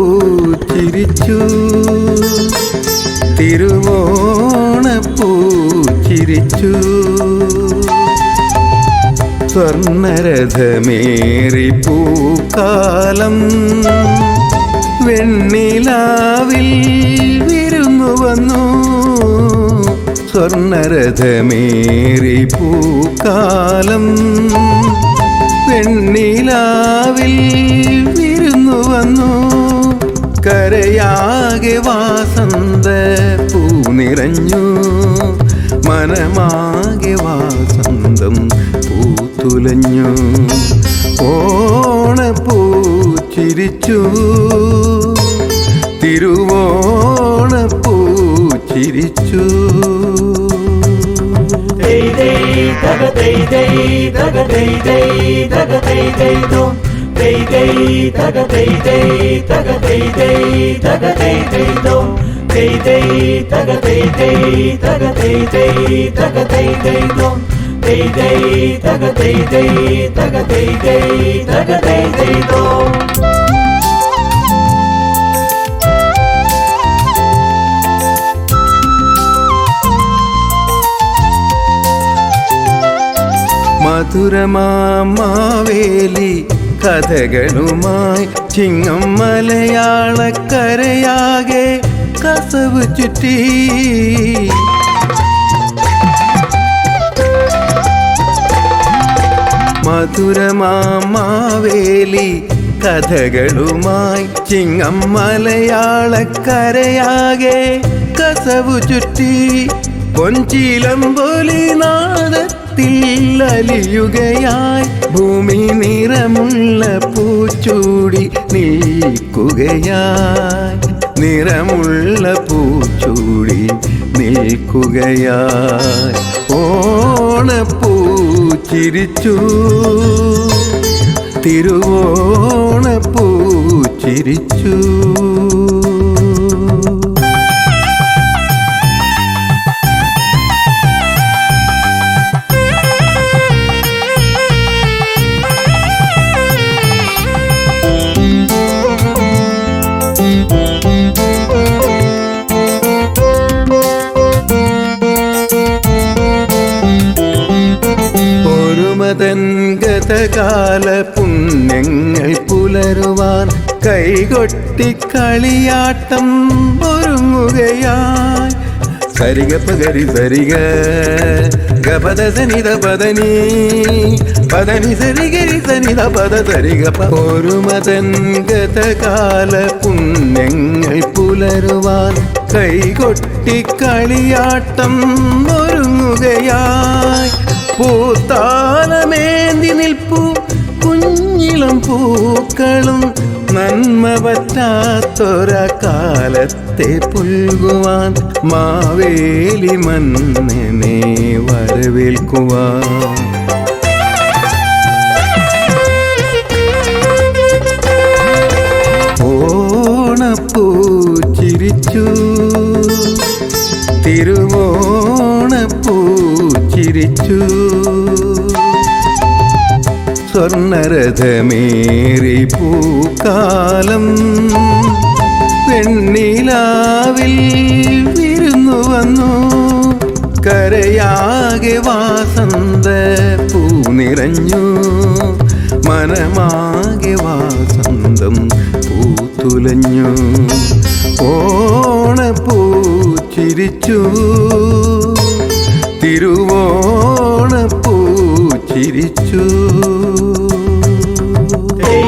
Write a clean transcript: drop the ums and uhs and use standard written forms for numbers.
ഓണപ്പൂച്ചിരിച്ചു തിരുവോണപ്പൂച്ചിരിച്ചു സ്വർണ്ണരഥമേറി പൂക്കാലം വെണ്ണിലാവിൽ വിരുന്നു വന്നു സ്വർണ്ണരഥമേറി പൂക്കാലം വെണ്ണിലാവിൽ വിരുന്നു വന്നു കരയാകെ വാസന്ത പൂ നിറഞ്ഞു മനമാകെ വാസന്തം പൂത്തുലഞ്ഞു ഓണപ്പൂച്ചിരിച്ചു തിരുവോണപ്പൂച്ചിരിച്ചു മധുരമാവേലി കഥകളുമായി ചിങ്ങം മലയാളക്കരയാകെ കസവ് ചുറ്റി മധുരമാവേലി കഥകളുമായി ചിങ്ങം മലയാളക്കരയാകെ കസവു ചുറ്റി പൊൻചിലമ്പൊലി നാദത്തിൽ അലിയുകയായി ഭൂമി നിറമുള്ള പൂച്ചൂടി നിൽക്കുകയായി നിറമുള്ള പൂച്ചൂടി നിൽക്കുകയായി ഓണപ്പൂച്ചിരിച്ചു തിരുവോണപ്പൂച്ചിരിച്ചു ഗതകാല പുണ്യങ്ങൾ പുലരുവാൻ കൈകൊട്ടി കളിയാട്ടം ഒരുങ്ങുകയായി സരിഗ പകരി സരിഗ ഗപദ സനിത പദനി പദനി സരിഗരി സനിത പദ സരിഗ ഒരു മതൻ ഗതകാല പുണ്യങ്ങൾ പുലരുവാൻ കൈകൊട്ടി കളിയാട്ടം ഒരുങ്ങുകയായി പൂത്താലമേന്തി നിൽപ്പൂ കുഞ്ഞിളം പൂക്കളും നന്മ പറ്റാത്തൊര കാലത്തെ പുൽകുവാൻ മാവേലി മന്നനെ വരവേൽക്കുവാൻ ഓണപ്പൂച്ചിരിച്ചു തിരുവോണപ്പൂച്ചിരിച്ചു സ്വർണ്ണരഥമേറി പൂക്കാലം വെണ്ണിലാവിൽ വിരുന്നു വന്നു കരയാകെ വാസന്ത പൂ നിറഞ്ഞു മനമാകെ വാസന്തം പൂത്തുലഞ്ഞു ഓണപ്പൂച്ചിരിച്ചു ചിരിച്ചു തിരുവോണപ്പൂ ചിരിച്ചു Hey,